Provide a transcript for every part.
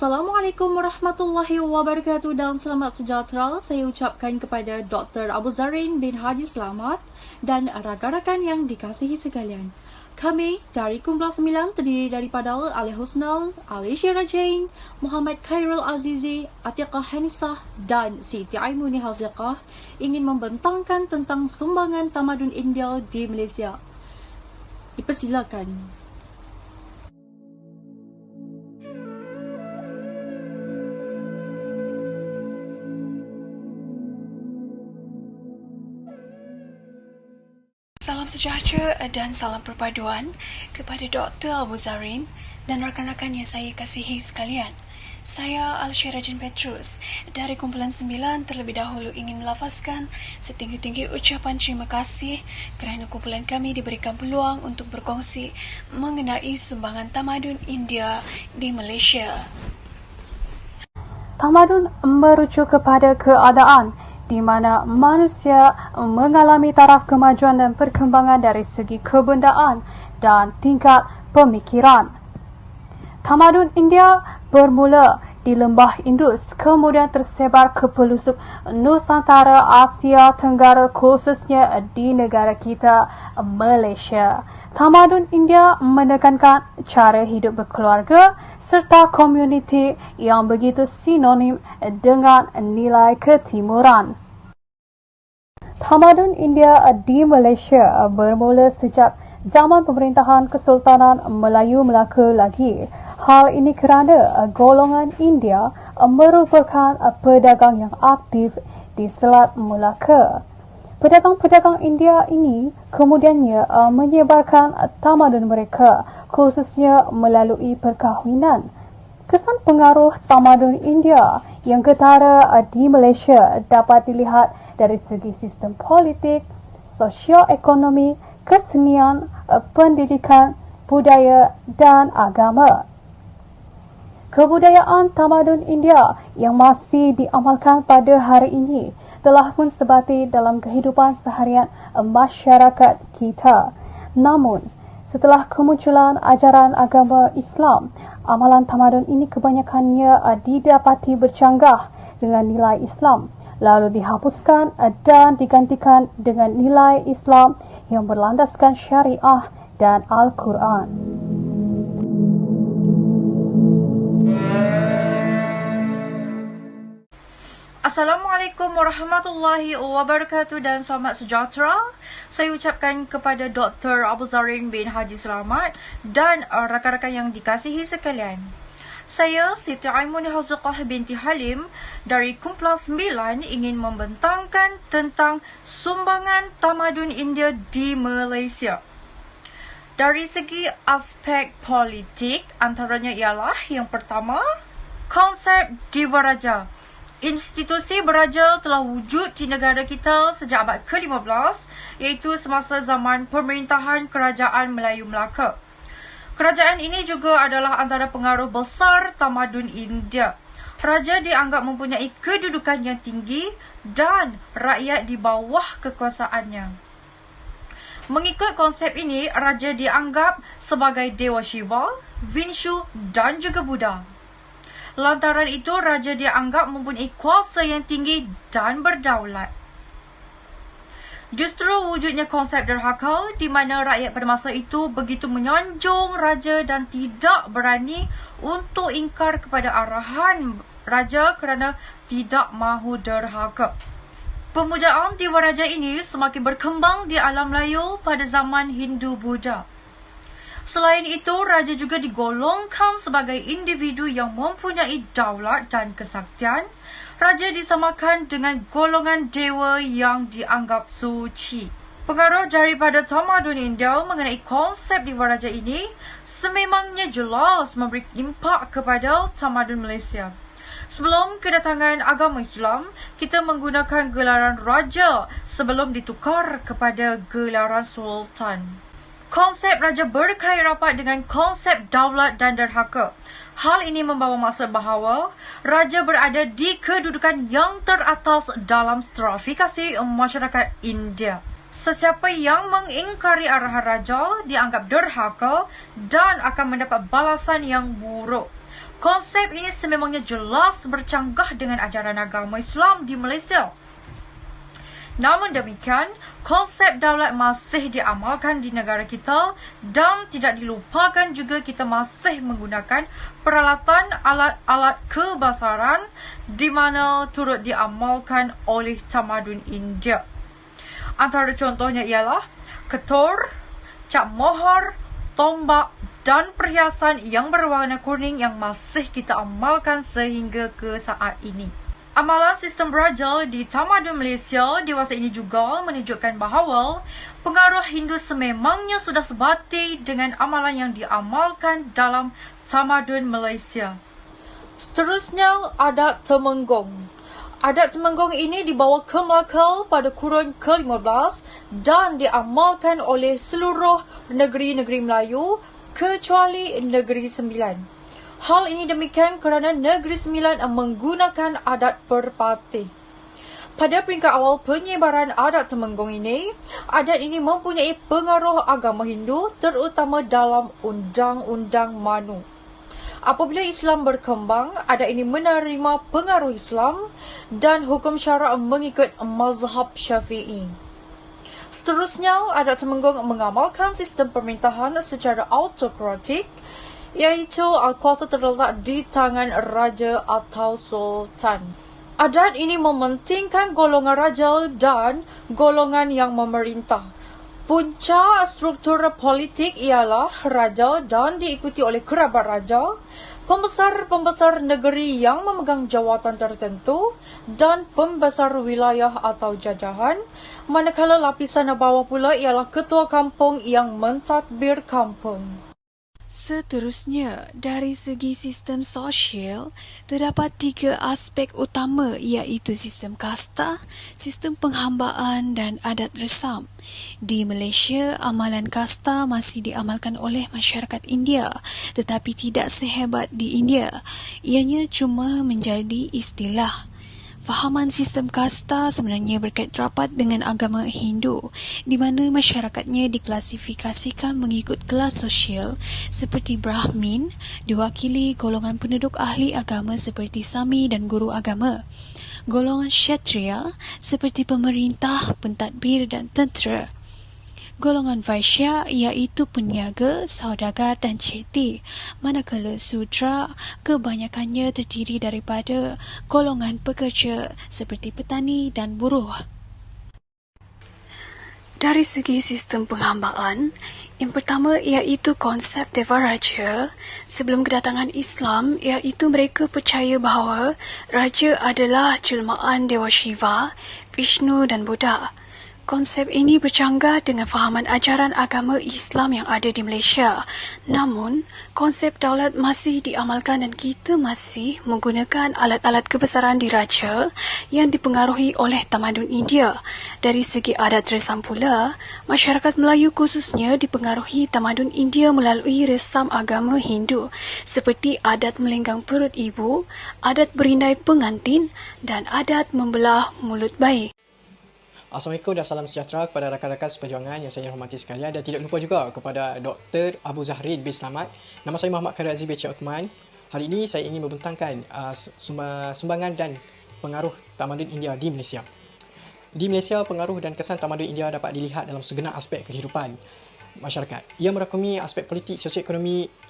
Assalamualaikum warahmatullahi wabarakatuh dan selamat sejahtera. Saya ucapkan kepada Dr. Abu Zarin bin Haji Selamat dan rakan-rakan yang dikasihi sekalian. Kami dari Kumpulan 9 terdiri daripada Ali Husnal, Ali Syirajain, Muhammad Khairul Azizi, Atiqah Hanisah dan Siti Aimuni Haziqah ingin membentangkan tentang sumbangan tamadun India di Malaysia. Dipersilakan. Salam sejahtera dan salam perpaduan kepada Dr. Abu Zarin dan rakan-rakan yang saya kasihi sekalian. Saya Al-Syirajin Petrus dari Kumpulan 9 terlebih dahulu ingin melafazkan setinggi-tinggi ucapan terima kasih kerana kumpulan kami diberikan peluang untuk berkongsi mengenai sumbangan tamadun India di Malaysia. Tamadun merujuk kepada keadaan di mana manusia mengalami taraf kemajuan dan perkembangan dari segi kebendaan dan tingkat pemikiran. Tamadun India bermula di Lembah Indus, kemudian tersebar ke pelosok Nusantara Asia Tenggara, khususnya di negara kita, Malaysia. Tamadun India menekankan cara hidup berkeluarga serta komuniti yang begitu sinonim dengan nilai ketimuran. Tamadun India di Malaysia bermula sejak zaman pemerintahan Kesultanan Melayu Melaka lagi. Hal ini kerana golongan India merupakan pedagang yang aktif di Selat Melaka. Pedagang-pedagang India ini kemudiannya menyebarkan tamadun mereka, khususnya melalui perkahwinan. Kesan pengaruh tamadun India yang ketara di Malaysia dapat dilihat dari segi sistem politik, sosioekonomi, kesenian, pendidikan, budaya dan agama. Kebudayaan tamadun India yang masih diamalkan pada hari ini telah pun sebati dalam kehidupan seharian masyarakat kita. Namun, setelah kemunculan ajaran agama Islam, amalan tamadun ini kebanyakannya didapati bercanggah dengan nilai Islam, lalu dihapuskan dan digantikan dengan nilai Islam yang berlandaskan syariah dan Al-Quran. Assalamualaikum warahmatullahi wabarakatuh dan selamat sejahtera. Saya ucapkan kepada Dr. Abu Zarin bin Haji Selamat dan rakan-rakan yang dikasihi sekalian. Saya Siti Aimuni Haziqah binti Halim dari Kumpulan 9 ingin membentangkan tentang sumbangan tamadun India di Malaysia. Dari segi aspek politik, antaranya ialah yang pertama, konsep Divaraja. Institusi beraja telah wujud di negara kita sejak abad ke-15, iaitu semasa zaman pemerintahan Kerajaan Melayu Melaka. Kerajaan ini juga adalah antara pengaruh besar tamadun India. Raja dianggap mempunyai kedudukan yang tinggi dan rakyat di bawah kekuasaannya. Mengikut konsep ini, raja dianggap sebagai Dewa Shiva, Vinshu dan juga Buddha. Lantaran itu, raja dianggap mempunyai kuasa yang tinggi dan berdaulat. Justru wujudnya konsep derhaka di mana rakyat pada masa itu begitu menyanjung raja dan tidak berani untuk ingkar kepada arahan raja kerana tidak mahu derhaka. Pemujaan Divaraja ini semakin berkembang di alam Melayu pada zaman Hindu-Buddha. Selain itu, raja juga digolongkan sebagai individu yang mempunyai daulat dan kesaktian. Raja disamakan dengan golongan dewa yang dianggap suci. Pengaruh daripada tamadun India mengenai konsep Divaraja ini sememangnya jelas memberi impak kepada tamadun Malaysia. Sebelum kedatangan agama Islam, kita menggunakan gelaran raja sebelum ditukar kepada gelaran sultan. Konsep raja berkait rapat dengan konsep daulat dan derhaka. Hal ini membawa maksud bahawa raja berada di kedudukan yang teratas dalam stratifikasi masyarakat India. Sesiapa yang mengingkari arahan raja dianggap derhaka dan akan mendapat balasan yang buruk. Konsep ini sememangnya jelas bercanggah dengan ajaran agama Islam di Malaysia. Namun demikian, konsep daulat masih diamalkan di negara kita dan tidak dilupakan juga kita masih menggunakan peralatan alat-alat kebasaran di mana turut diamalkan oleh tamadun India. Antara contohnya ialah ketur, cap mohor, tombak dan perhiasan yang berwarna kuning yang masih kita amalkan sehingga ke saat ini. Amalan sistem beraja di tamadun Malaysia dewasa ini juga menunjukkan bahawa pengaruh Hindu sememangnya sudah sebati dengan amalan yang diamalkan dalam tamadun Malaysia. Seterusnya, adat Temenggung. Adat Temenggung ini dibawa ke Melaka pada kurun ke-15 dan diamalkan oleh seluruh negeri-negeri Melayu kecuali Negeri Sembilan. Hal ini demikian kerana Negeri Sembilan menggunakan adat perpati. Pada peringkat awal penyebaran adat Temenggung ini, adat ini mempunyai pengaruh agama Hindu terutama dalam undang-undang Manu. Apabila Islam berkembang, adat ini menerima pengaruh Islam dan hukum syarak mengikut mazhab Syafi'i. Seterusnya, adat Temenggung mengamalkan sistem pemerintahan secara autokratik, iaitu kuasa terletak di tangan raja atau sultan. Adat ini mementingkan golongan raja dan golongan yang memerintah. Punca struktur politik ialah raja dan diikuti oleh kerabat raja, pembesar-pembesar negeri yang memegang jawatan tertentu dan pembesar wilayah atau jajahan, manakala lapisan bawah pula ialah ketua kampung yang mentadbir kampung. Seterusnya, dari segi sistem sosial, terdapat 3 aspek utama iaitu sistem kasta, sistem penghambaan dan adat resam. Di Malaysia, amalan kasta masih diamalkan oleh masyarakat India tetapi tidak sehebat di India. Ianya cuma menjadi istilah. Fahaman sistem kasta sebenarnya berkait rapat dengan agama Hindu, di mana masyarakatnya diklasifikasikan mengikut kelas sosial seperti Brahmin, diwakili golongan penduduk ahli agama seperti Sami dan guru agama. Golongan Kshatriya seperti pemerintah, pentadbir dan tentera. Golongan Vaishya iaitu peniaga, saudagar dan ceti, manakala Sudra kebanyakannya terdiri daripada golongan pekerja seperti petani dan buruh. Dari segi sistem penghambaan, yang pertama iaitu konsep Deva Raja. Sebelum kedatangan Islam, iaitu mereka percaya bahawa Raja adalah jelmaan Dewa Shiva, Vishnu dan Buddha. Konsep ini bercanggah dengan fahaman ajaran agama Islam yang ada di Malaysia. Namun, konsep daulat masih diamalkan dan kita masih menggunakan alat-alat kebesaran diraja yang dipengaruhi oleh tamadun India. Dari segi adat resam pula, masyarakat Melayu khususnya dipengaruhi tamadun India melalui resam agama Hindu seperti adat melenggang perut ibu, adat berindai pengantin dan adat membelah mulut bayi. Assalamualaikum dan salam sejahtera kepada rakan-rakan seperjuangan yang saya hormati sekalian, dan tidak lupa juga kepada Dr. Abu Zahrin bin Selamat. Nama saya Muhammad Khairul Aziz bin Uthman. Hari ini saya ingin membentangkan sumbangan dan pengaruh tamadun India di Malaysia. Di Malaysia, pengaruh dan kesan tamadun India dapat dilihat dalam segenap aspek kehidupan masyarakat. Ia merakumi aspek politik, sosioekonomi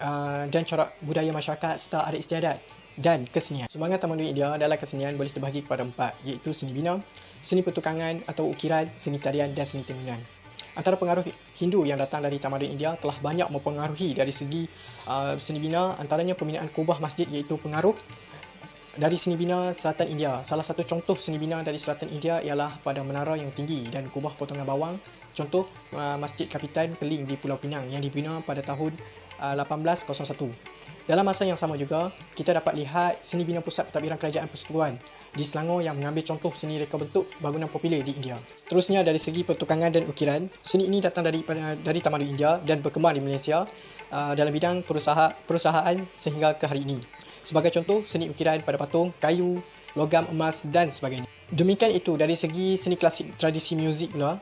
dan corak budaya masyarakat serta adat istiadat dan kesenian. Sumbangan tamadun India dalam kesenian boleh terbahagi kepada 4, iaitu seni bina, seni pertukangan atau ukiran, seni tarian dan seni tenungan. Antara pengaruh Hindu yang datang dari tamadun India telah banyak mempengaruhi dari segi seni bina, antaranya pembinaan kubah masjid iaitu pengaruh dari seni bina selatan India. Salah satu contoh seni bina dari selatan India ialah pada menara yang tinggi dan kubah potongan bawang. Contoh Masjid Kapitan Keling di Pulau Pinang yang dibina pada tahun 1801. Dalam masa yang sama juga, kita dapat lihat seni bina pusat pentadbiran kerajaan persekutuan di Selangor yang mengambil contoh seni reka bentuk bangunan popular di India. Seterusnya, dari segi pertukangan dan ukiran, seni ini datang dari tamadun India dan berkembang di Malaysia dalam bidang perusahaan sehingga ke hari ini. Sebagai contoh, seni ukiran pada patung, kayu, logam emas dan sebagainya. Demikian itu dari segi seni klasik tradisi muzik pula.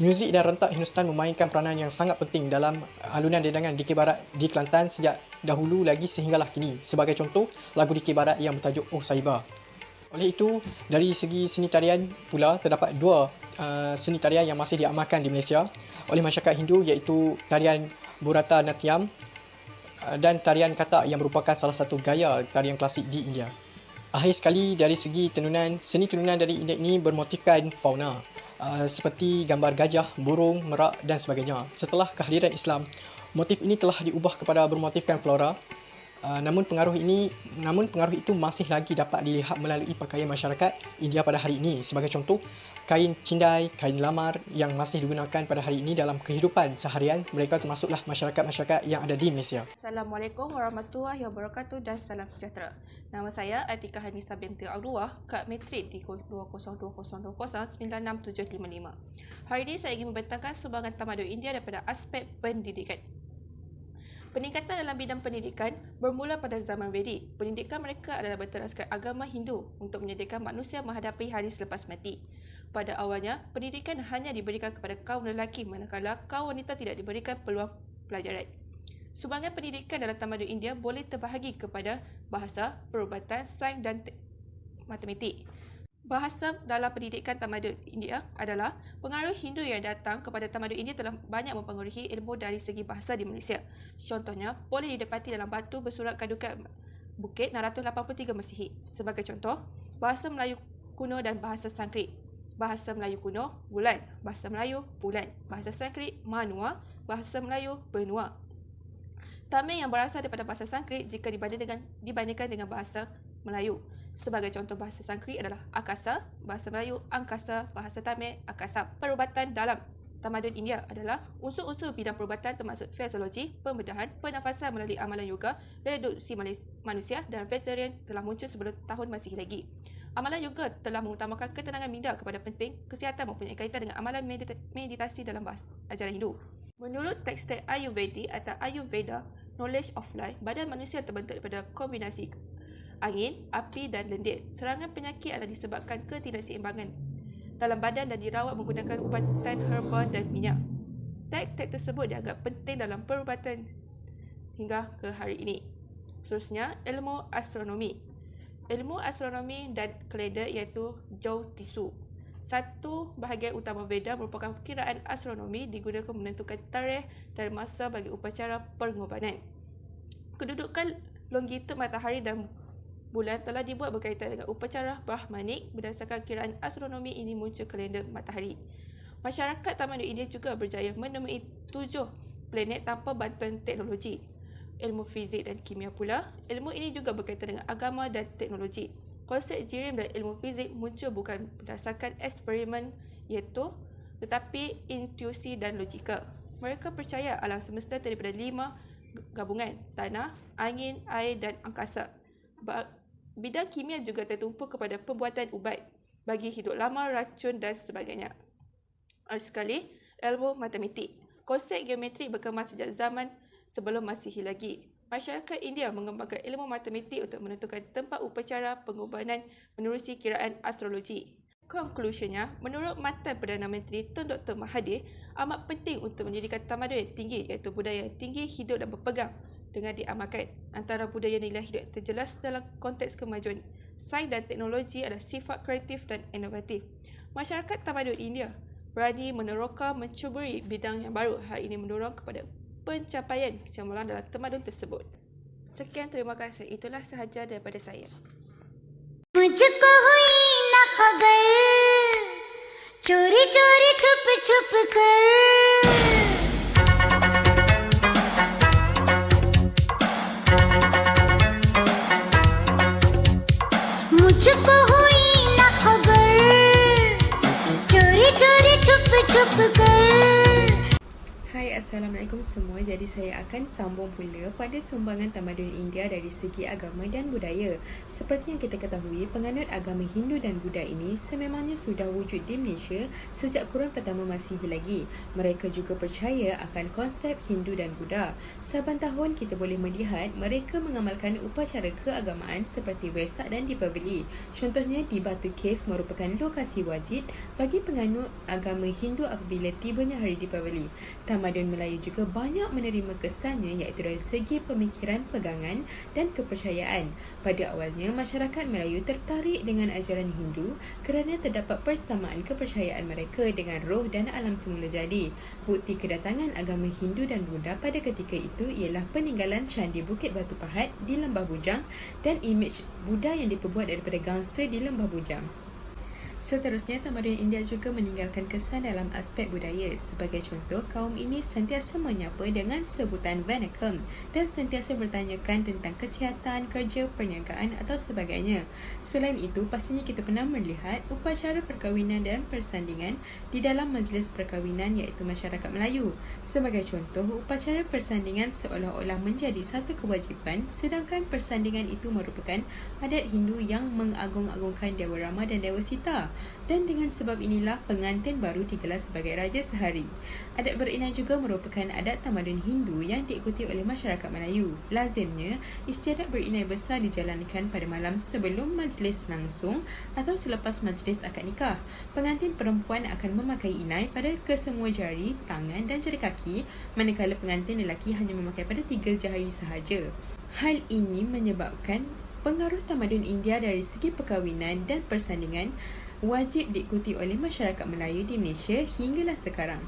Muzik dan rentak Hindustan memainkan peranan yang sangat penting dalam alunan dendangan di Barat di Kelantan sejak dahulu lagi sehinggalah kini. Sebagai contoh, lagu Dikir Barat yang bertajuk Oh Sahibah. Oleh itu, dari segi seni tarian pula, terdapat dua seni tarian yang masih diamalkan di Malaysia oleh masyarakat Hindu, iaitu tarian Bharatanatyam dan tarian Kathak yang merupakan salah satu gaya tarian klasik di India. Akhir sekali, dari segi tenunan, seni tenunan dari India ini bermotifkan fauna seperti gambar gajah, burung, merak dan sebagainya. Setelah kehadiran Islam, motif ini telah diubah kepada bermotifkan flora. Namun pengaruh itu masih lagi dapat dilihat melalui pakaian masyarakat India pada hari ini. Sebagai contoh, kain cindai, kain lamar yang masih digunakan pada hari ini dalam kehidupan seharian mereka, termasuklah masyarakat-masyarakat yang ada di Malaysia. Assalamualaikum warahmatullahi wabarakatuh dan salam sejahtera. Nama saya Atikah Hanisa binti Abdullah, Kad Metrik di 2020096755. Hari ini saya ingin membentangkan sumbangan tamadun India daripada aspek pendidikan. Peningkatan dalam bidang pendidikan bermula pada zaman Vedic. Pendidikan mereka adalah berteraskan agama Hindu untuk menyediakan manusia menghadapi hari selepas mati. Pada awalnya, pendidikan hanya diberikan kepada kaum lelaki, manakala kaum wanita tidak diberikan peluang pelajaran. Sumbangan pendidikan dalam tamadun India boleh terbahagi kepada bahasa, perubatan, sains dan matematik. Bahasa dalam pendidikan tamadun India adalah pengaruh Hindu yang datang kepada tamadun India telah banyak mempengaruhi ilmu dari segi bahasa di Malaysia. Contohnya, boleh didapati dalam batu bersurat Kadukan Bukit 683 Masihi. Sebagai contoh, bahasa Melayu kuno dan bahasa Sanskrit. Bahasa Melayu kuno, bulan. Bahasa Melayu, bulan. Bahasa Sanskrit, manua. Bahasa Melayu, benua. Tamil yang berasal daripada bahasa Sanskrit jika dibandingkan dengan bahasa Melayu. Sebagai contoh bahasa Sanskrit adalah akasa, bahasa Melayu angkasa, bahasa Tamil akasa. Perubatan dalam tamadun India adalah unsur-unsur bidang perubatan termasuk fiziologi, pembedahan, pernafasan melalui amalan yoga, reduksi manusia dan vegetarian telah muncul sebelum tahun Masihi lagi. Amalan yoga telah mengutamakan ketenangan minda kepada penting kesihatan mempunyai kaitan dengan amalan meditasi dalam ajaran Hindu. Menurut teks-teks Ayurvedic atau Ayurveda, knowledge of life, badan manusia terbentuk daripada kombinasi angin, api dan lendir. Serangan penyakit adalah disebabkan ketidakseimbangan dalam badan dan dirawat menggunakan ubatan herba dan minyak. Teks-teks tersebut dianggap penting dalam perubatan hingga ke hari ini. Seterusnya, ilmu astronomi. Ilmu astronomi dan kalender iaitu Jyotisu. Satu bahagian utama Veda merupakan perkiraan astronomi digunakan menentukan tarikh dan masa bagi upacara pengorbanan. Kedudukan longitud matahari dan bulan telah dibuat berkaitan dengan upacara Brahmanik. Berdasarkan kiraan astronomi ini muncul kalender matahari. Masyarakat tamadun India juga berjaya menemui 7 planet tanpa bantuan teknologi. Ilmu fizik dan kimia pula. Ilmu ini juga berkaitan dengan agama dan teknologi. Konsep jirim dan ilmu fizik muncul bukan berdasarkan eksperimen tetapi intuisi dan logika. Mereka percaya alam semesta daripada 5 gabungan: tanah, angin, air dan angkasa. Bidang kimia juga tertumpu kepada pembuatan ubat bagi hidup lama, racun dan sebagainya. Sekali, ilmu matematik. Konsep geometri berkembang sejak zaman sebelum Masihi lagi. Masyarakat India mengembangkan ilmu matematik untuk menentukan tempat upacara pengorbanan menerusi kiraan astrologi. Konklusinya, menurut matan Perdana Menteri Tun Dr. Mahathir, amat penting untuk mendirikan tamadun yang tinggi iaitu budaya yang tinggi, hidup dan berpegang dengan diamalkan. Antara budaya nilai hidup yang terjelas dalam konteks kemajuan sains dan teknologi adalah sifat kreatif dan inovatif. Masyarakat tamadun India berani meneroka mencuburi bidang yang baru. Hal ini mendorong kepada pencapaian kecemerlangan dalam tamadun tersebut. Sekian, terima kasih. Itulah sahaja daripada saya. मुझको हुई न खबर चोरी चोरी छुप छुप कर मुझको हुई न खबर चोरी चोरी छुप छुप कर. Hai, Assalamualaikum semua. Jadi saya akan sambung pula pada sumbangan tamadun India dari segi agama dan budaya. Seperti yang kita ketahui, penganut agama Hindu dan Buddha ini sememangnya sudah wujud di Malaysia sejak kurun pertama Masihi lagi. Mereka juga percaya akan konsep Hindu dan Buddha. Saban tahun kita boleh melihat mereka mengamalkan upacara keagamaan seperti Wesak dan Deepavali. Contohnya di Batu Cave merupakan lokasi wajib bagi penganut agama Hindu apabila tibanya hari Deepavali. Tamadun tamadun Melayu juga banyak menerima kesannya iaitu dari segi pemikiran, pegangan dan kepercayaan. Pada awalnya, masyarakat Melayu tertarik dengan ajaran Hindu kerana terdapat persamaan kepercayaan mereka dengan roh dan alam semula jadi. Bukti kedatangan agama Hindu dan Buddha pada ketika itu ialah peninggalan candi Bukit Batu Pahat di Lembah Bujang dan imej Buddha yang diperbuat daripada gangsa di Lembah Bujang. Seterusnya, tamadun India juga meninggalkan kesan dalam aspek budaya. Sebagai contoh, kaum ini sentiasa menyapa dengan sebutan Vanakkam dan sentiasa bertanyakan tentang kesihatan, kerja, perniagaan atau sebagainya. Selain itu, pastinya kita pernah melihat upacara perkahwinan dan persandingan di dalam majlis perkahwinan iaitu masyarakat Melayu. Sebagai contoh, upacara persandingan seolah-olah menjadi satu kewajipan sedangkan persandingan itu merupakan adat Hindu yang mengagung-agungkan Dewa Rama dan Dewa Sita. Dan dengan sebab inilah pengantin baru digelar sebagai Raja Sehari. Adat berinai juga merupakan adat tamadun Hindu yang diikuti oleh masyarakat Melayu. Lazimnya, istiadat berinai besar dijalankan pada malam sebelum majlis langsung atau selepas majlis akad nikah. Pengantin perempuan akan memakai inai pada kesemua jari, tangan dan jari kaki, manakala pengantin lelaki hanya memakai pada 3 jari sahaja. Hal ini menyebabkan pengaruh tamadun India dari segi perkahwinan dan persandingan wajib diikuti oleh masyarakat Melayu di Malaysia hinggalah sekarang.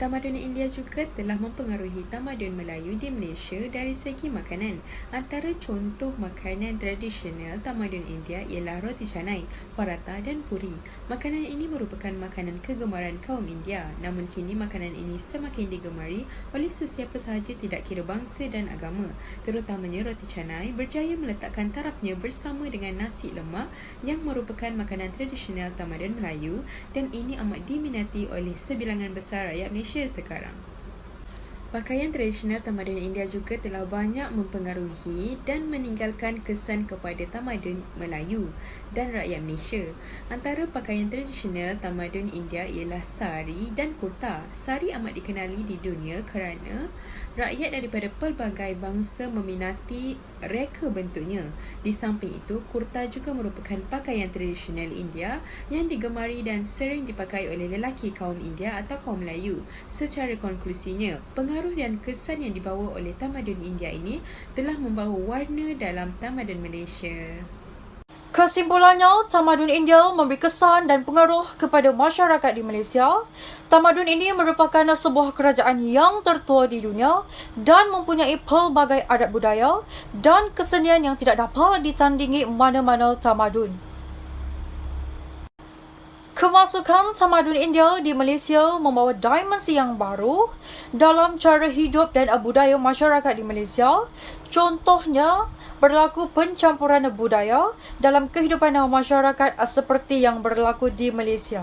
Tamadun India juga telah mempengaruhi tamadun Melayu di Malaysia dari segi makanan. Antara contoh makanan tradisional tamadun India ialah roti canai, paratha dan puri. Makanan ini merupakan makanan kegemaran kaum India. Namun kini makanan ini semakin digemari oleh sesiapa sahaja tidak kira bangsa dan agama. Terutamanya roti canai berjaya meletakkan tarafnya bersama dengan nasi lemak yang merupakan makanan tradisional tamadun Melayu dan ini amat diminati oleh sebilangan besar rakyat Malaysia sekarang. Pakaian tradisional tamadun India juga telah banyak mempengaruhi dan meninggalkan kesan kepada tamadun Melayu dan rakyat Malaysia. Antara pakaian tradisional tamadun India ialah sari dan kurta. Sari amat dikenali di dunia kerana rakyat daripada pelbagai bangsa meminati reka bentuknya. Di samping itu, kurta juga merupakan pakaian tradisional India yang digemari dan sering dipakai oleh lelaki kaum India atau kaum Melayu. Secara konklusinya, pengaruh dan kesan yang dibawa oleh tamadun India ini telah membawa warna dalam tamadun Malaysia. Kesimpulannya, tamadun India memberi kesan dan pengaruh kepada masyarakat di Malaysia. Tamadun ini merupakan sebuah kerajaan yang tertua di dunia dan mempunyai pelbagai adat budaya dan kesenian yang tidak dapat ditandingi mana-mana tamadun. Kemasukan tamadun India di Malaysia membawa dimensi yang baru dalam cara hidup dan budaya masyarakat di Malaysia. Contohnya, berlaku pencampuran budaya dalam kehidupan masyarakat seperti yang berlaku di Malaysia.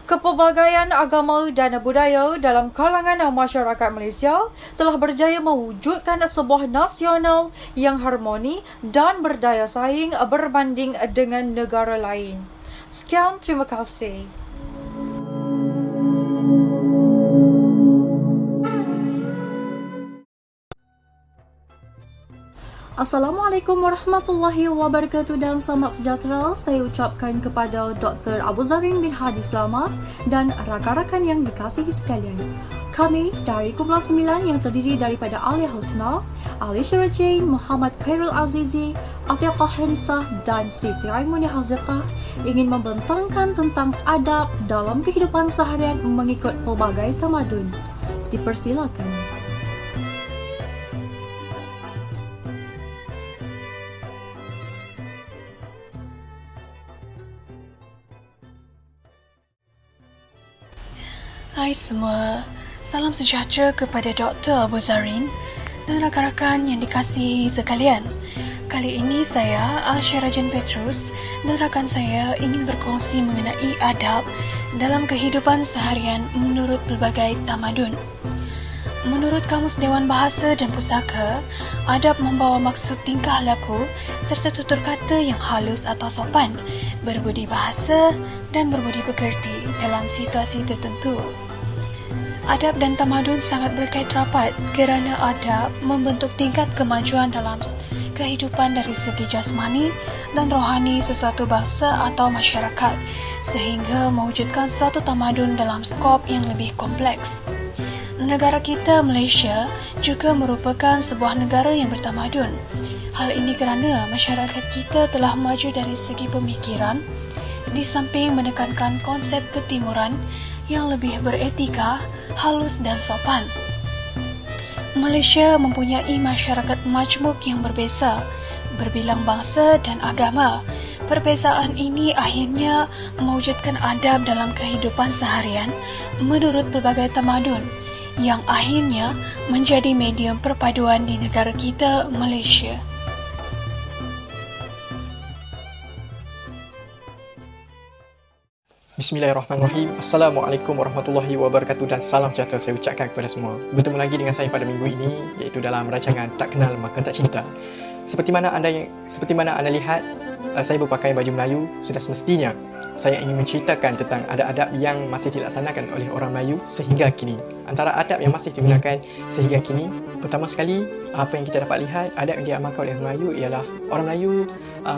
Kepelbagaian agama dan budaya dalam kalangan masyarakat Malaysia telah berjaya mewujudkan sebuah nasional yang harmoni dan berdaya saing berbanding dengan negara lain. Sekian, terima kasih. Assalamualaikum warahmatullahi wabarakatuh dan selamat sejahtera. Saya ucapkan kepada Dr. Abuzarin bin Hadi Selamat dan rakan-rakan yang dikasihi sekalian. Kami dari Kumpulan 9 yang terdiri daripada Alia Husna, Ali Syara Jane, Muhammad Khairul Azizi, Atiqah Hanisah dan Siti Aimuni Haziqah ingin membentangkan tentang adab dalam kehidupan seharian mengikut pelbagai tamadun. Dipersilakan. Hai semua, salam sejahtera kepada Dr. Abuzarin dan rakan-rakan yang dikasihi sekalian. Kali ini saya, Alsyira Jane Petrus dan rakan saya ingin berkongsi mengenai adab dalam kehidupan seharian menurut pelbagai tamadun. Menurut Kamus Dewan Bahasa dan Pusaka, adab membawa maksud tingkah laku serta tutur kata yang halus atau sopan, berbudi bahasa dan berbudi pekerti dalam situasi tertentu. Adab dan tamadun sangat berkait rapat kerana adab membentuk tingkat kemajuan dalam kehidupan dari segi jasmani dan rohani sesuatu bangsa atau masyarakat sehingga mewujudkan suatu tamadun dalam skop yang lebih kompleks. Negara kita, Malaysia, juga merupakan sebuah negara yang bertamadun. Hal ini kerana masyarakat kita telah maju dari segi pemikiran di samping menekankan konsep ketimuran yang lebih beretika, halus dan sopan. Malaysia mempunyai masyarakat majmuk yang berbeza, berbilang bangsa dan agama. Perbezaan ini akhirnya mewujudkan adab dalam kehidupan seharian menurut pelbagai tamadun yang akhirnya menjadi medium perpaduan di negara kita, Malaysia. Bismillahirrahmanirrahim. Assalamualaikum warahmatullahi wabarakatuh dan salam sejahtera saya ucapkan kepada semua. Bertemu lagi dengan saya pada minggu ini, iaitu dalam rancangan Tak Kenal Maka Tak Cinta. Seperti mana anda lihat, saya berpakaian baju Melayu. Sudah semestinya saya ingin menceritakan tentang adab-adab yang masih dilaksanakan oleh orang Melayu sehingga kini. Antara adab yang masih digunakan sehingga kini, pertama sekali, apa yang kita dapat lihat, adab yang diamalkan oleh orang Melayu ialah orang Melayu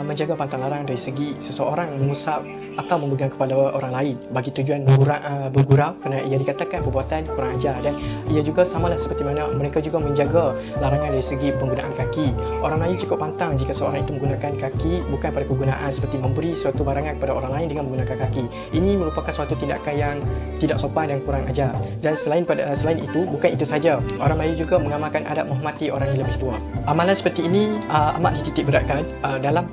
menjaga pantang larang dari segi seseorang mengusap atau memegang kepala orang lain bagi tujuan bergurau kerana ia dikatakan perbuatan kurang ajar, dan ia juga samalah seperti mana mereka juga menjaga larangan dari segi penggunaan kaki. Orang Melayu cukup pantang jika seorang itu menggunakan kaki bukan pada kegunaan seperti memberi suatu barangan kepada orang lain dengan menggunakan kaki. Ini merupakan suatu tindakan yang tidak sopan dan kurang ajar. Dan selain itu, bukan itu saja, orang Melayu juga mengamalkan adab menghormati orang yang lebih tua. Amalan seperti ini amat dititik beratkan dalam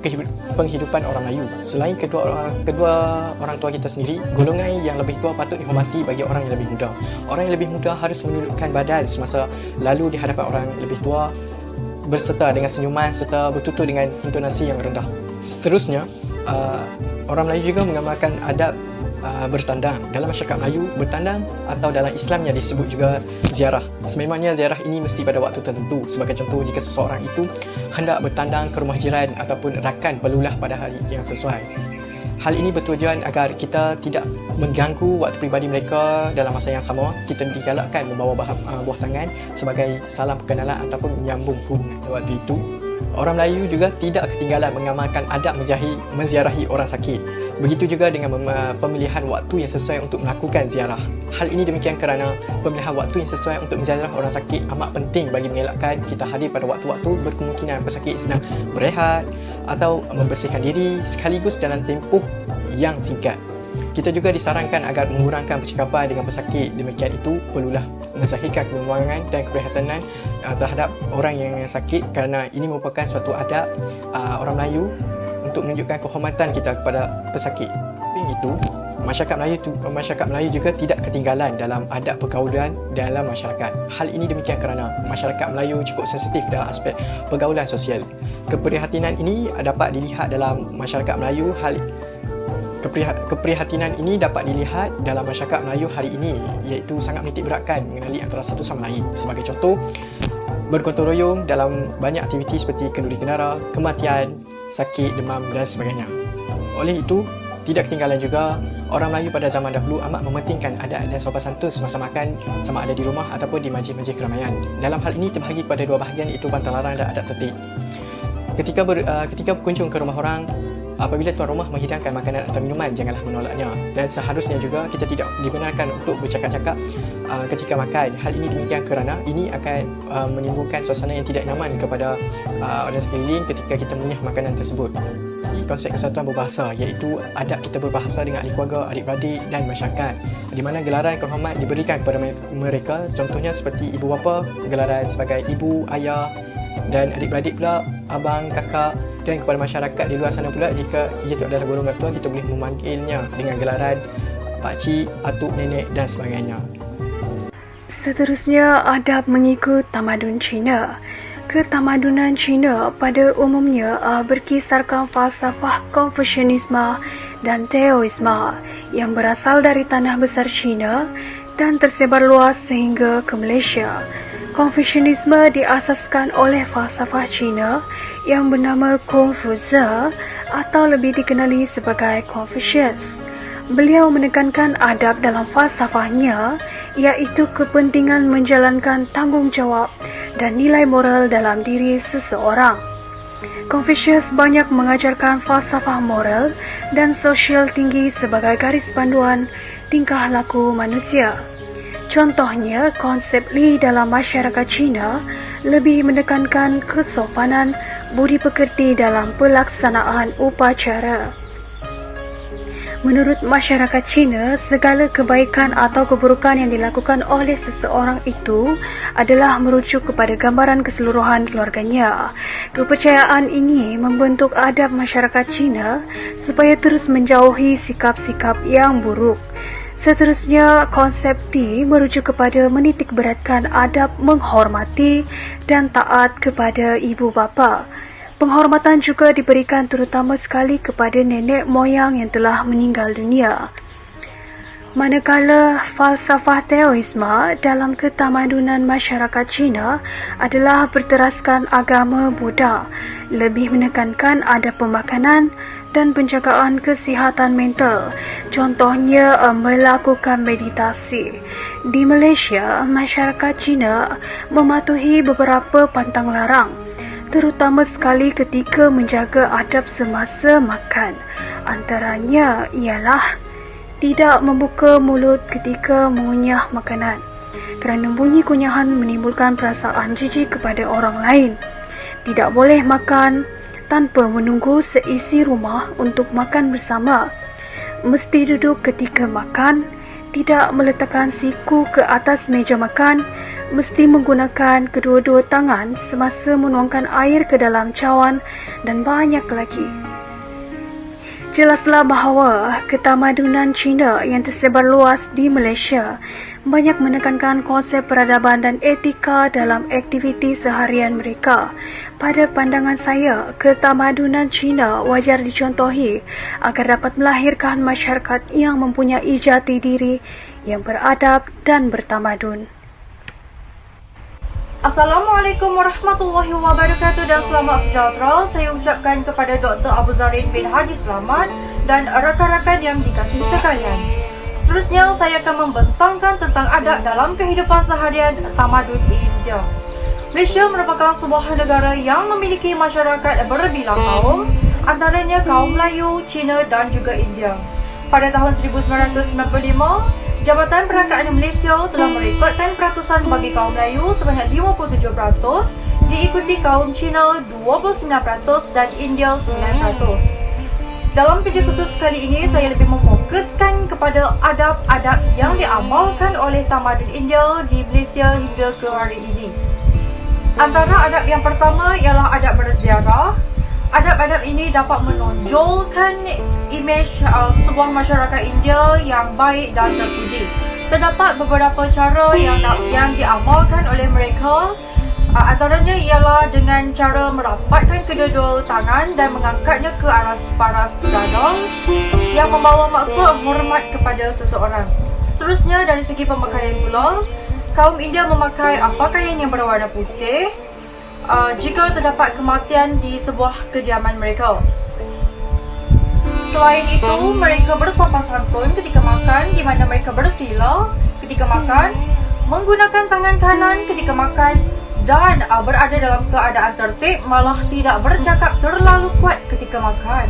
penghidupan orang Melayu. Selain kedua orang tua kita sendiri, golongan yang lebih tua patut dihormati bagi orang yang lebih muda. Orang yang lebih muda harus menundukkan badan semasa lalu di hadapan orang yang lebih tua, berserta dengan senyuman serta bertutur dengan intonasi yang rendah. Seterusnya, orang Melayu juga mengamalkan adab bertandang. Dalam masyarakat Melayu, bertandang atau dalam Islamnya disebut juga ziarah. Sememangnya ziarah ini mesti pada waktu tertentu. Sebagai contoh, jika seseorang itu hendak bertandang ke rumah jiran ataupun rakan, perlulah pada hari yang sesuai. Hal ini bertujuan agar kita tidak mengganggu waktu peribadi mereka dalam masa yang sama. Kita digalakkan membawa buah tangan sebagai salam perkenalan ataupun menyambung hubungan. Waktu itu, orang Melayu juga tidak ketinggalan mengamalkan adab menziarahi orang sakit. Begitu juga dengan pemilihan waktu yang sesuai untuk melakukan ziarah. Hal ini demikian kerana pemilihan waktu yang sesuai untuk menziarah orang sakit amat penting bagi mengelakkan kita hadir pada waktu-waktu berkemungkinan pesakit sedang berehat atau membersihkan diri sekaligus dalam tempoh yang singkat. Kita juga disarankan agar mengurangkan percakapan dengan pesakit. Demikian itu perlulah menzahirkan kemampuan dan keprihatinan terhadap orang yang sakit kerana ini merupakan suatu adab orang Melayu untuk menunjukkan kehormatan kita kepada pesakit. Selain itu, masyarakat Melayu juga tidak ketinggalan dalam adab pergaulan dalam masyarakat. Hal ini demikian kerana masyarakat Melayu cukup sensitif dalam aspek pergaulan sosial. Keprihatinan ini dapat dilihat dalam masyarakat Melayu Keprihatinan ini dapat dilihat dalam masyarakat Melayu hari ini, iaitu sangat menitik beratkan mengenali antara satu sama lain. Sebagai contoh, bergotong royong dalam banyak aktiviti seperti kenduri kenara, kematian, sakit, demam dan sebagainya. Oleh itu, tidak ketinggalan juga orang Melayu pada zaman dahulu amat mementingkan adab dan sopan santun semasa makan, sama ada di rumah ataupun di majlis-majlis keramaian. Dalam hal ini terbahagi kepada dua bahagian, iaitu pantang larang dan adab tertib. Ketika berkunjung ke rumah orang, apabila tuan rumah menghidangkan makanan atau minuman, janganlah menolaknya. Dan seharusnya juga kita tidak dibenarkan untuk bercakap-cakap ketika makan. Hal ini demikian kerana ini akan menimbulkan suasana yang tidak nyaman kepada orang sekeliling ketika kita mengunyah makanan tersebut. Konsep kesatuan berbahasa, iaitu adab kita berbahasa dengan ahli keluarga, adik-beradik dan masyarakat, di mana gelaran kehormat diberikan kepada mereka. Contohnya seperti ibu bapa, gelaran sebagai ibu, ayah, dan adik-beradik pula abang, kakak, dan kepada masyarakat di luar sana pula, jika ia itu adalah golongan tua, kita boleh memanggilnya dengan gelaran pakcik, atuk, nenek dan sebagainya. Seterusnya, adab mengikut tamadun Cina. Ketamadunan Cina pada umumnya berkisarkan falsafah Konfusianisme dan Taoisme yang berasal dari tanah besar Cina dan tersebar luas sehingga ke Malaysia. Konfusianisme diasaskan oleh falsafah Cina yang bernama Confucius atau lebih dikenali sebagai Confucius. Beliau menekankan adab dalam falsafahnya, iaitu kepentingan menjalankan tanggungjawab dan nilai moral dalam diri seseorang. Confucius banyak mengajarkan falsafah moral dan sosial tinggi sebagai garis panduan tingkah laku manusia. Contohnya, konsep Li dalam masyarakat Cina lebih menekankan kesopanan budi pekerti dalam pelaksanaan upacara. Menurut masyarakat Cina, segala kebaikan atau keburukan yang dilakukan oleh seseorang itu adalah merujuk kepada gambaran keseluruhan keluarganya. Kepercayaan ini membentuk adab masyarakat Cina supaya terus menjauhi sikap-sikap yang buruk. Seterusnya, konsep Ti merujuk kepada menitik beratkan adab menghormati dan taat kepada ibu bapa. Penghormatan juga diberikan terutama sekali kepada nenek moyang yang telah meninggal dunia. Manakala falsafah Taoisme dalam ketamadunan masyarakat Cina adalah berteraskan agama Buddha, lebih menekankan adab pemakanan dan penjagaan kesihatan mental, contohnya melakukan meditasi. Di Malaysia, masyarakat Cina mematuhi beberapa pantang larang, terutama sekali ketika menjaga adab semasa makan. Antaranya ialah tidak membuka mulut ketika mengunyah makanan, kerana bunyi kunyahan menimbulkan perasaan jijik kepada orang lain. Tidak boleh makan tanpa menunggu seisi rumah untuk makan bersama. Mesti duduk ketika makan, tidak meletakkan siku ke atas meja makan, mesti menggunakan kedua-dua tangan semasa menuangkan air ke dalam cawan dan banyak lagi. Jelaslah bahawa ketamadunan Cina yang tersebar luas di Malaysia banyak menekankan konsep peradaban dan etika dalam aktiviti seharian mereka. Pada pandangan saya, ketamadunan Cina wajar dicontohi agar dapat melahirkan masyarakat yang mempunyai jati diri yang beradab dan bertamadun. Assalamualaikum warahmatullahi wabarakatuh dan selamat sejahtera. Saya ucapkan kepada Dr. Abuzarin bin Haji Selamat dan rakan-rakan yang dikasihi sekalian. Seterusnya, saya akan membentangkan tentang adab dalam kehidupan seharian tamadun di India. Malaysia merupakan sebuah negara yang memiliki masyarakat berbilang kaum, antaranya kaum Melayu, Cina dan juga India. Pada tahun 1995, Jabatan Perangkat Malaysia telah merekodkan peratusan bagi kaum Melayu sebanyak 57%, diikuti kaum Cina 29% dan India 9%. Dalam kerja khusus kali ini, saya lebih memfokuskan kepada adab-adab yang diamalkan oleh tamadun India di Malaysia hingga ke hari ini. Antara adab yang pertama ialah adab berziarah. Adab-adab ini dapat menonjolkan imej sebuah masyarakat India yang baik dan terpuji. Terdapat beberapa cara yang diamalkan oleh mereka. Antaranya ialah dengan cara merapatkan kedua-dua tangan dan mengangkatnya ke arah paras dada yang membawa maksud hormat kepada seseorang. Seterusnya, dari segi pemakaian pula, kaum India memakai pakaian yang berwarna putih jika terdapat kematian di sebuah kediaman mereka. Selain itu, mereka bersopan santun ketika makan, di mana mereka bersila ketika makan, menggunakan tangan kanan ketika makan dan berada dalam keadaan tertib, malah tidak bercakap terlalu kuat ketika makan.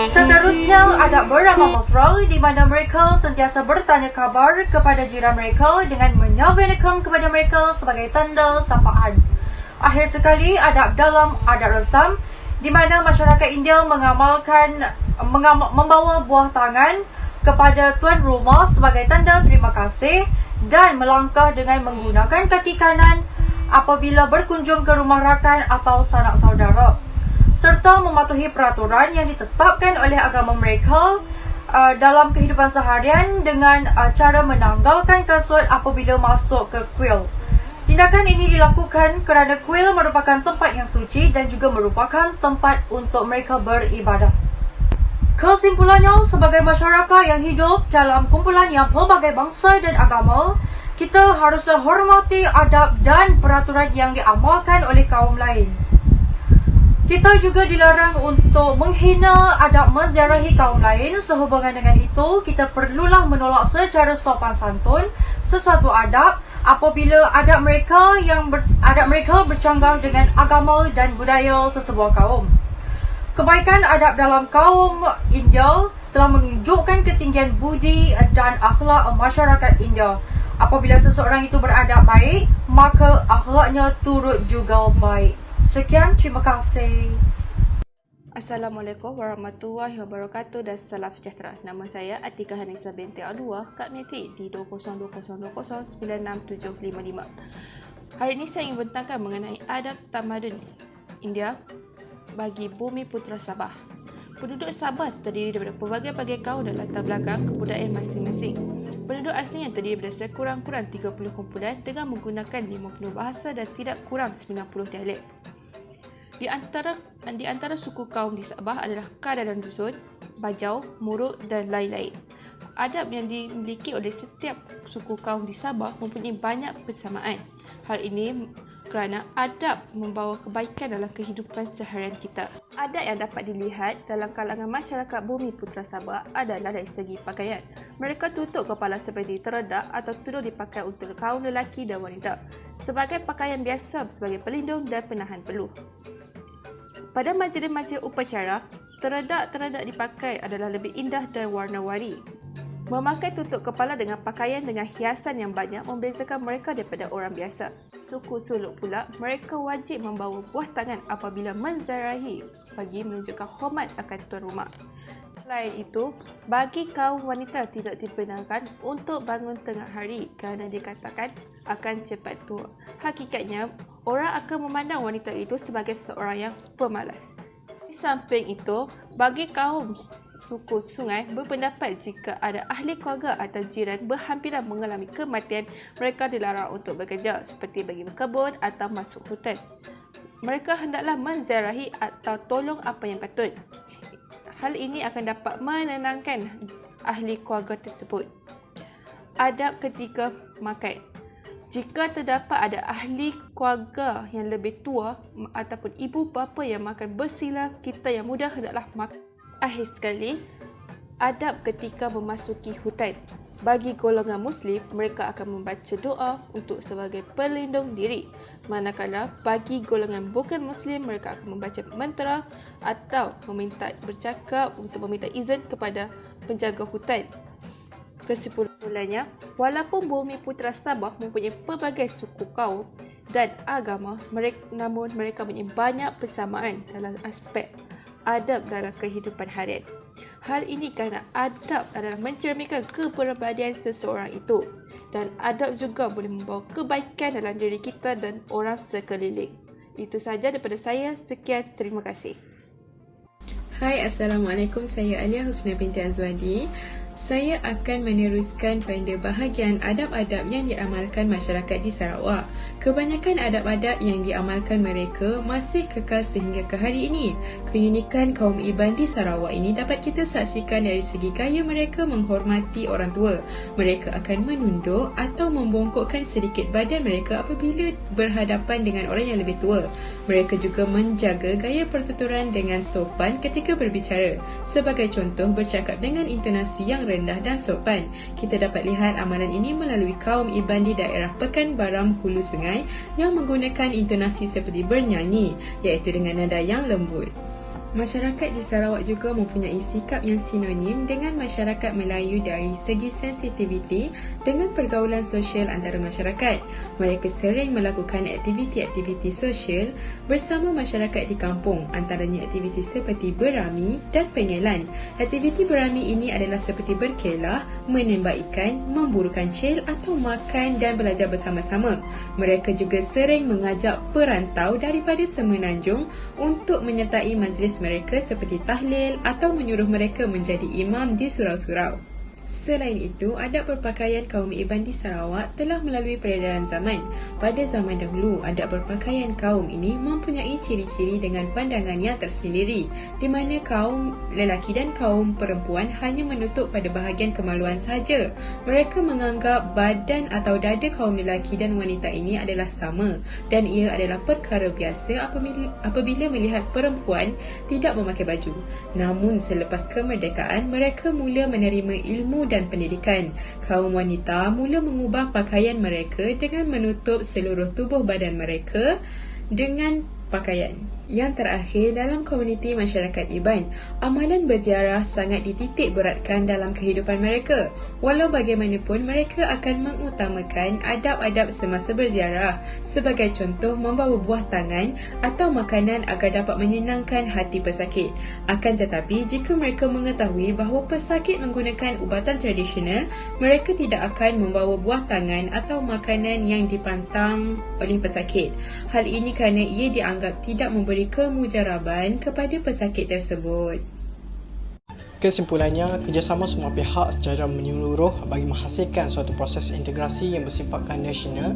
Seterusnya, adab beramal mesra, di mana mereka sentiasa bertanya khabar kepada jiran mereka dengan menyabelkan kepada mereka sebagai tanda sapaan. Akhir sekali, adab dalam adab resam, di mana masyarakat India membawa buah tangan kepada tuan rumah sebagai tanda terima kasih dan melangkah dengan menggunakan kaki kanan apabila berkunjung ke rumah rakan atau sanak saudara, serta mematuhi peraturan yang ditetapkan oleh agama mereka dalam kehidupan seharian dengan cara menanggalkan kasut apabila masuk ke kuil. Tindakan ini dilakukan kerana kuil merupakan tempat yang suci dan juga merupakan tempat untuk mereka beribadah. Kesimpulannya, sebagai masyarakat yang hidup dalam kumpulan yang pelbagai bangsa dan agama, kita haruslah hormati adab dan peraturan yang diamalkan oleh kaum lain. Kita juga dilarang untuk menghina adab menziarahi kaum lain. Sehubungan dengan itu, kita perlulah menolak secara sopan santun sesuatu adab apabila adab mereka bercanggah dengan agama dan budaya sesebuah kaum. Kebaikan adab dalam kaum India telah menunjukkan ketinggian budi dan akhlak masyarakat India. Apabila seseorang itu beradab baik, maka akhlaknya turut juga baik. Sekian, terima kasih. Assalamualaikum warahmatullahi wabarakatuh dan salam sejahtera. Nama saya Atika Hanisa binti Alwa, Kak Metrik di 2020096755. Hari ini saya ingin bentangkan mengenai adab tamadun India bagi bumi putera Sabah. Penduduk Sabah terdiri daripada pelbagai-bagai kaum dan latar belakang kebudayaan masing-masing. Penduduk aslinya terdiri daripada sekurang-kurang 30 kumpulan dengan menggunakan 50 bahasa dan tidak kurang 90 dialek. Di antara suku kaum di Sabah adalah Kada dan Dusun, Bajau, Muruk dan lain-lain. Adab yang dimiliki oleh setiap suku kaum di Sabah mempunyai banyak persamaan. Hal ini kerana adab membawa kebaikan dalam kehidupan seharian kita. Adab yang dapat dilihat dalam kalangan masyarakat bumi putera Sabah adalah dari segi pakaian. Mereka tutup kepala seperti teredak atau tudung dipakai untuk kaum lelaki dan wanita sebagai pakaian biasa sebagai pelindung dan penahan peluh. Pada majlis-majlis upacara, teredak dipakai adalah lebih indah dan warna-wari. Memakai tutup kepala dengan pakaian dengan hiasan yang banyak membezakan mereka daripada orang biasa. Suku Suluk pula, mereka wajib membawa buah tangan apabila menziarahi bagi menunjukkan hormat akan tuan rumah. Selain itu, bagi kaum wanita tidak dibenarkan untuk bangun tengah hari kerana dikatakan akan cepat tua. Hakikatnya, orang akan memandang wanita itu sebagai seorang yang pemalas. Di samping itu, bagi kaum suku Sungai berpendapat jika ada ahli keluarga atau jiran berhampiran mengalami kematian, mereka dilarang untuk bekerja seperti pergi berkebun atau masuk hutan. Mereka hendaklah menziarahi atau tolong apa yang patut. Hal ini akan dapat menenangkan ahli keluarga tersebut. Adab ketika makan. Jika terdapat ada ahli keluarga yang lebih tua ataupun ibu bapa yang makan bersila, kita yang muda hendaklah makan. Akhir sekali, adab ketika memasuki hutan. Bagi golongan Muslim, mereka akan membaca doa untuk sebagai pelindung diri. Manakala bagi golongan bukan Muslim, mereka akan membaca mantra atau bercakap untuk meminta izin kepada penjaga hutan. Kesimpulannya, walaupun bumi putera Sabah mempunyai pelbagai suku kaum dan agama, namun mereka mempunyai banyak persamaan dalam aspek adab dalam kehidupan harian. Hal ini kerana adab adalah mencerminkan kepribadian seseorang itu dan adab juga boleh membawa kebaikan dalam diri kita dan orang sekeliling. Itu sahaja daripada saya. Sekian, terima kasih. Hai, Assalamualaikum. Saya Alia Husna binti Azwadi. Saya akan meneruskan pada bahagian adab-adab yang diamalkan masyarakat di Sarawak. Kebanyakan adab-adab yang diamalkan mereka masih kekal sehingga ke hari ini. Keunikan kaum Iban di Sarawak ini dapat kita saksikan dari segi gaya mereka menghormati orang tua. Mereka akan menunduk atau membongkokkan sedikit badan mereka apabila berhadapan dengan orang yang lebih tua. Mereka juga menjaga gaya pertuturan dengan sopan ketika berbicara. Sebagai contoh, bercakap dengan intonasi yang rendah dan sopan. Kita dapat lihat amalan ini melalui kaum Iban di daerah Pekan Baram Hulu Sungai yang menggunakan intonasi seperti bernyanyi, iaitu dengan nada yang lembut. Masyarakat di Sarawak juga mempunyai sikap yang sinonim dengan masyarakat Melayu dari segi sensitiviti dengan pergaulan sosial antara masyarakat. Mereka sering melakukan aktiviti-aktiviti sosial bersama masyarakat di kampung, antaranya aktiviti seperti berami dan pengelan. Aktiviti berami ini adalah seperti berkelah, menembak ikan, memburukan syil atau makan dan belajar bersama-sama. Mereka juga sering mengajak perantau daripada Semenanjung untuk menyertai majlis mereka seperti tahlil atau menyuruh mereka menjadi imam di surau-surau. Selain itu, adab berpakaian kaum Iban di Sarawak telah melalui peredaran zaman. Pada zaman dahulu, adab berpakaian kaum ini mempunyai ciri-ciri dengan pandangan yang tersendiri, di mana kaum lelaki dan kaum perempuan hanya menutup pada bahagian kemaluan sahaja. Mereka menganggap badan atau dada kaum lelaki dan wanita ini adalah sama dan ia adalah perkara biasa apabila melihat perempuan tidak memakai baju. Namun selepas kemerdekaan, mereka mula menerima ilmu ilmu dan pendidikan. Kaum wanita mula mengubah pakaian mereka dengan menutup seluruh tubuh badan mereka dengan pakaian. Yang terakhir, dalam komuniti masyarakat Iban, amalan berziarah sangat dititik beratkan dalam kehidupan mereka. Walau bagaimanapun, mereka akan mengutamakan adab-adab semasa berziarah, sebagai contoh membawa buah tangan atau makanan agar dapat menyenangkan hati pesakit. Akan tetapi, jika mereka mengetahui bahawa pesakit menggunakan ubatan tradisional, mereka tidak akan membawa buah tangan atau makanan yang dipantang oleh pesakit. Hal ini kerana ia dianggap tidak memberi kemujaraban kepada pesakit tersebut. Kesimpulannya, kerjasama semua pihak secara menyeluruh bagi menghasilkan suatu proses integrasi yang bersifatkan nasional.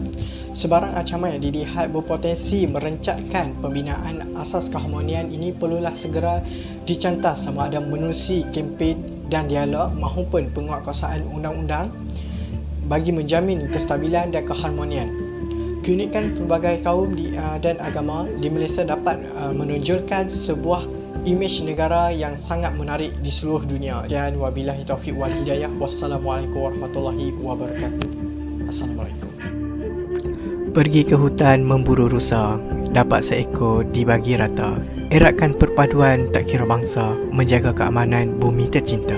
Sebarang ancaman yang dilihat berpotensi merencatkan pembinaan asas keharmonian ini perlulah segera dicantas sama ada menerusi kempen dan dialog maupun penguatkuasaan undang-undang bagi menjamin kestabilan dan keharmonian. Keunikan pelbagai kaum dan agama di Malaysia dapat menonjolkan sebuah imej negara yang sangat menarik di seluruh dunia. Dan wabillahi taufiq wal hidayah. Wassalamualaikum warahmatullahi wabarakatuh. Assalamualaikum. Pergi ke hutan memburu rusa, dapat seekor dibagi rata. Eratkan perpaduan tak kira bangsa, menjaga keamanan bumi tercinta.